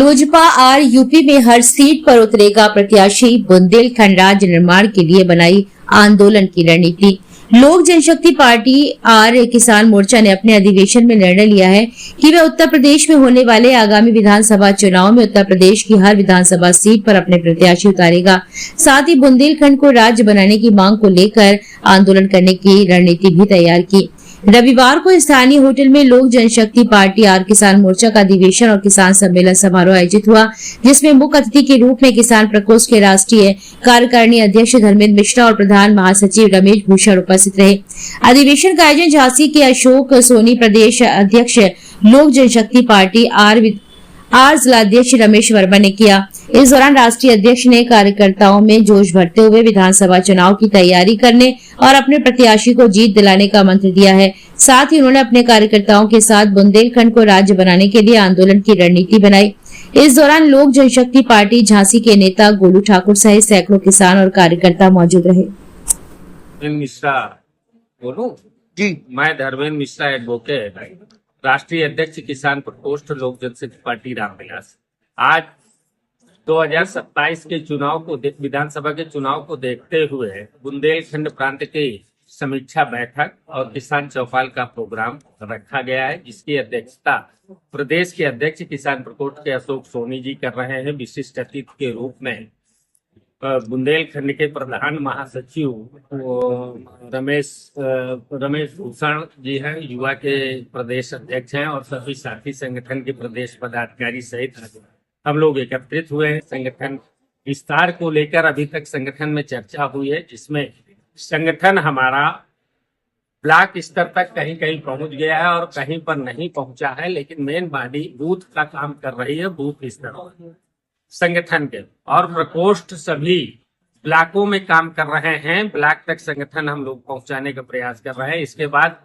Lojpa are UP में हर seat पर उतरेगा प्रत्याशी, बुंदेलखंड राज्य निर्माण के लिए बनाई आंदोलन की रणनीति। लोक जनशक्ति पार्टी आर किसान मोर्चा ने अपने अधिवेशन में निर्णय लिया है कि वह उत्तर प्रदेश में होने वाले आगामी विधानसभा चुनाव में उत्तर प्रदेश की हर विधानसभा सीट पर अपने प्रत्याशी उतारेगा। साथ ही बुंदेलखंड को राज्य बनाने की मांग को लेकर आंदोलन करने की रणनीति भी तैयार की। रविवार को स्थानीय होटल में लोक जनशक्ति पार्टी आर किसान मोर्चा का अधिवेशन और किसान सम्मेलन समारोह आयोजित हुआ, जिसमें मुख्य अतिथि के रूप में किसान प्रकोष्ठ के राष्ट्रीय कार्यकारिणी अध्यक्ष धर्मेंद्र मिश्रा और प्रधान महासचिव रमेश भूषण उपस्थित रहे। अधिवेशन का आयोजन झांसी के अशोक सोनी प्रदेश अध्यक्ष लोक जनशक्ति पार्टी आर जिलाध्यक्ष रमेश वर्मा ने किया। इस दौरान राष्ट्रीय अध्यक्ष ने कार्यकर्ताओं में जोश भरते हुए विधानसभा चुनाव की तैयारी करने और अपने प्रत्याशी को जीत दिलाने का मंत्र दिया है। साथ ही उन्होंने अपने कार्यकर्ताओं के साथ बुंदेलखंड को राज्य बनाने के लिए आंदोलन की रणनीति बनाई। इस दौरान लोक जनशक्ति पार्टी झांसी के नेता गोलू ठाकुर सहित सैकड़ों किसान और कार्यकर्ता मौजूद रहे। मिश्रा बोलूं जी, मैं धर्मेंद्र मिश्रा एडवोकेट, राष्ट्रीय अध्यक्ष किसान प्रकोष्ठ लोक जनशक्ति पार्टी रामविलास। आज 2027 के चुनाव को विधानसभा के चुनाव को देखते हुए बुंदेलखंड प्रांत की समीक्षा बैठक और किसान चौपाल का प्रोग्राम रखा गया है, जिसकी अध्यक्षता प्रदेश के अध्यक्ष किसान प्रकोष्ठ के अशोक सोनी जी कर रहे हैं। विशिष्ट अतिथि के रूप में बुंदेलखंड के प्रधान महासचिव रमेश भूषण जी हैं, युवा के प्रदेश अध्यक्ष हैं, और सभी साथी संगठन के प्रदेश पदाधिकारी सहित हम लोग एकत्रित हुए हैं। संगठन विस्तार को लेकर अभी तक संगठन में चर्चा हुई है, जिसमें संगठन हमारा ब्लॉक स्तर तक कहीं कहीं पहुंच गया है और कहीं पर नहीं पहुंचा है, लेकिन मेन बॉडी बूथ का काम कर रही है। बूथ स्तर संगठन के और प्रकोष्ठ सभी ब्लॉकों में काम कर रहे हैं। ब्लॉक तक संगठन हम लोग पहुंचाने का प्रयास कर रहे हैं। इसके बाद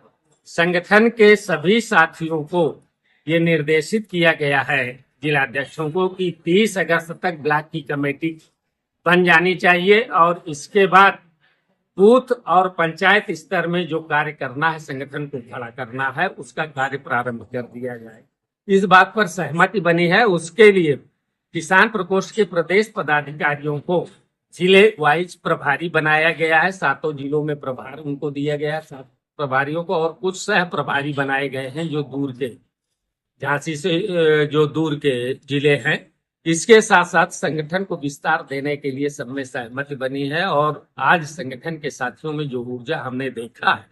संगठन के सभी साथियों को ये निर्देशित किया गया है, जिलाध्यक्षों को, कि 30 अगस्त तक ब्लॉक की कमेटी बन जानी चाहिए और इसके बाद बूथ और पंचायत स्तर में जो कार्य करना है, संगठन को खड़ा करना है, उसका कार्य प्रारंभ कर दिया जाए। इस बात पर सहमति बनी है। उसके लिए किसान प्रकोष्ठ के प्रदेश पदाधिकारियों को जिले वाइज प्रभारी बनाया गया है। 7 जिलों में प्रभार उनको दिया गया है, 7 प्रभारियों को, और कुछ सह प्रभारी बनाए गए हैं जो दूर के झांसी से जो दूर के जिले हैं। इसके साथ साथ संगठन को विस्तार देने के लिए सब में सहमति बनी है। और आज संगठन के साथियों में जो ऊर्जा हमने देखा है,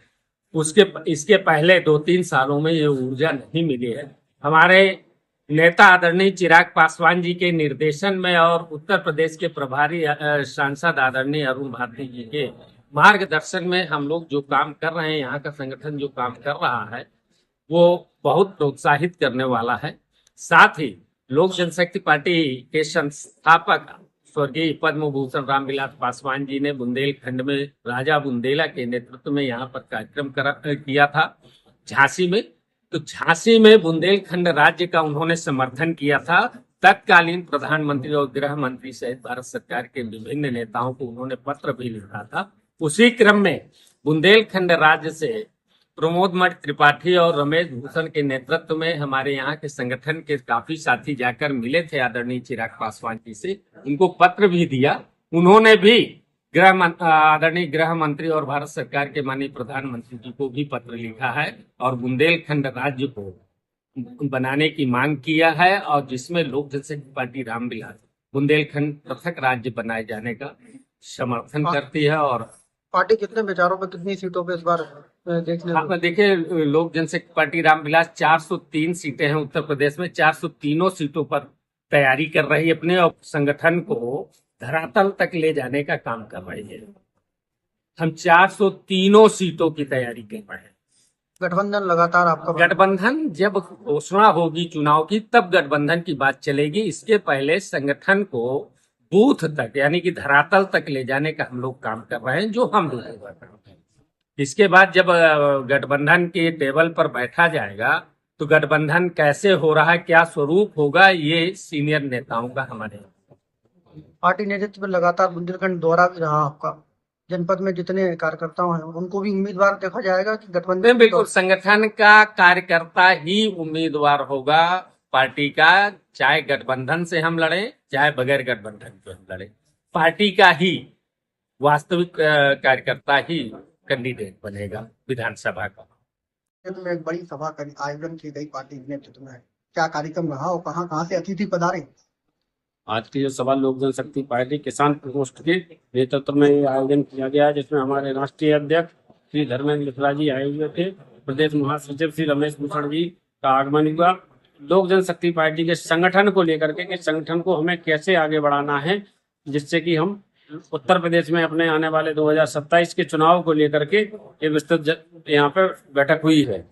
इसके पहले 2-3 सालों में ये ऊर्जा नहीं मिली है। हमारे नेता आदरणीय चिराग पासवान जी के निर्देशन में और उत्तर प्रदेश के प्रभारी सांसद आदरणीय अरुण भारती जी के मार्गदर्शन में हम लोग जो काम कर रहे हैं, यहाँ का संगठन जो काम कर रहा है, वो बहुत प्रोत्साहित करने वाला है। साथ ही लोक जनशक्ति पार्टी के संस्थापक स्वर्गीय पद्म भूषण रामविलास पासवान जी ने बुंदेलखंड में राजा बुंदेला के नेतृत्व में यहाँ पर कार्यक्रम किया था झांसी में। तो झांसी में बुंदेलखंड राज्य का उन्होंने समर्थन किया था। तत्कालीन प्रधानमंत्री और गृह मंत्री सहित भारत सरकार के विभिन्न नेताओं को उन्होंने पत्र भी लिखा था। उसी क्रम में बुंदेलखंड राज्य से प्रमोद मठ त्रिपाठी और रमेश भूषण के नेतृत्व में हमारे यहाँ के संगठन के काफी साथी जाकर मिले थे आदरणीय चिराग पासवान जी से, उनको पत्र भी दिया। उन्होंने भी आदरणीय गृह मंत्री और भारत सरकार के माननीय प्रधानमंत्री जी को भी पत्र लिखा है और बुंदेलखंड राज्य को बनाने की मांग किया है, और जिसमें लोक जनशक्ति पार्टी रामविलास बुंदेलखंड पृथक राज्य बनाए जाने का समर्थन करती है। और पार्टी कितने विचारों पे, कितनी सीटों पे इस बार देखिए, लोक जनशक्ति पार्टी रामविलास 403 सीटें हैं उत्तर प्रदेश में, 403 सीटों पर तैयारी कर रही है अपने, और संगठन को धरातल तक ले जाने का काम कर रही है। हम 403 सीटों की तैयारी कर रहे हैं। गठबंधन लगातार आपका, गठबंधन जब घोषणा होगी चुनाव की, तब गठबंधन की बात चलेगी। इसके पहले संगठन को बूथ तक यानी कि धरातल तक ले जाने का हम लोग काम कर रहे हैं, जो हम लोग कर रहे हैं। इसके बाद जब गठबंधन के टेबल पर बैठा जाएगा तो गठबंधन कैसे हो रहा है, क्या स्वरूप होगा, ये सीनियर नेताओं का हमारे पार्टी नेतृत्व में लगातार बुंदेलखंड दौरा भी रहा आपका। जनपद में जितने कार्यकर्ता हैं उनको भी उम्मीदवार देखा जाएगा कि गठबंधन? बिल्कुल, संगठन का कार्यकर्ता ही उम्मीदवार होगा। पार्टी का, चाहे गठबंधन से हम लड़े चाहे बगैर गठबंधन के हम लड़े, पार्टी का ही वास्तविक कार्यकर्ता ही कैंडिडेट बनेगा विधानसभा का। क्षेत्र में एक बड़ी सभा का आयोजन की गई पार्टी के नेतृत्व में, क्या कार्यक्रम रहा और कहाँ कहाँ से अतिथि पधारे? आज की जो सभा लोक जनशक्ति पार्टी किसान प्रकोष्ठ के नेतृत्व में ये आयोजन किया गया है, जिसमें हमारे राष्ट्रीय अध्यक्ष श्री धर्मेंद्र मिश्रा जी आए हुए थे, प्रदेश महासचिव श्री रमेश भूषण जी का आगमन हुआ। लोक जनशक्ति पार्टी के संगठन को लेकर के कि संगठन को हमें कैसे आगे बढ़ाना है, जिससे कि हम उत्तर प्रदेश में अपने आने वाले 2027 के चुनाव को लेकर के एक विस्तृत यहाँ पर बैठक हुई है।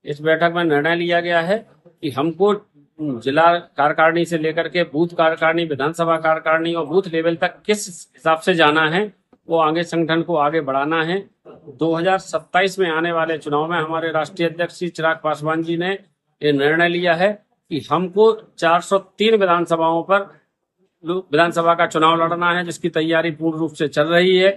इस बैठक में निर्णय लिया गया है कि हमको जिला कार्यकारिणी से लेकर के बूथ कार्यकारिणी, विधानसभा कार्यकारिणी और बूथ लेवल तक किस हिसाब से जाना है, वो आगे संगठन को आगे बढ़ाना है। 2027 में आने वाले चुनाव में हमारे राष्ट्रीय अध्यक्ष श्री चिराग पासवान जी ने ये निर्णय लिया है कि हमको 403 विधानसभाओं पर विधानसभा का चुनाव लड़ना है, जिसकी तैयारी पूर्ण रूप से चल रही है।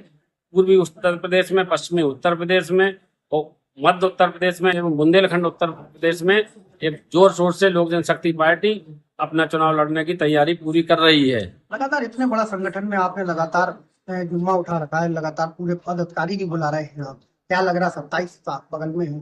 पूर्वी उत्तर प्रदेश में, पश्चिमी उत्तर प्रदेश में और मध्य उत्तर प्रदेश में एवं बुंदेलखंड उत्तर प्रदेश में एक जोर शोर से लोक जनशक्ति पार्टी अपना चुनाव लड़ने की तैयारी पूरी कर रही है। लगातार इतने बड़ा संगठन में आपने लगातार जुम्मा उठा रखा है, लगातार पूरे पदाधिकारी भी बुला रहे हैं आप, क्या लग रहा 27 बगल में है?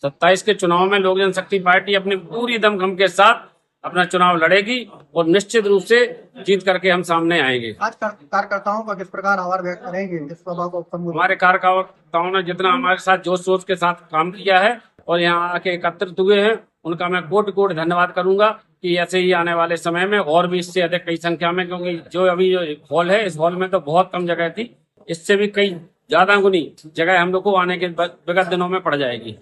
27 के चुनाव में लोक जनशक्ति पार्टी अपनी पूरी दमखम के साथ अपना चुनाव लड़ेगी और निश्चित रूप से जीत करके हम सामने आएंगे। आज कार्यकर्ताओं का किस प्रकार आभार व्यक्त करेंगे इस सभा को? हमारे कार्यकर्ताओं ने जितना हमारे साथ जोश शोर के साथ काम किया है और यहाँ आके एकत्रित हुए हैं, उनका मैं कोटि कोटि धन्यवाद करूंगा कि ऐसे ही आने वाले समय में और भी इससे अधिक कई संख्या में, क्योंकि जो अभी जो हॉल है, इस हॉल में तो बहुत कम जगह थी, इससे भी कई ज्यादा गुनी जगह हम लोग को आने के विगत दिनों में पड़ जाएगी।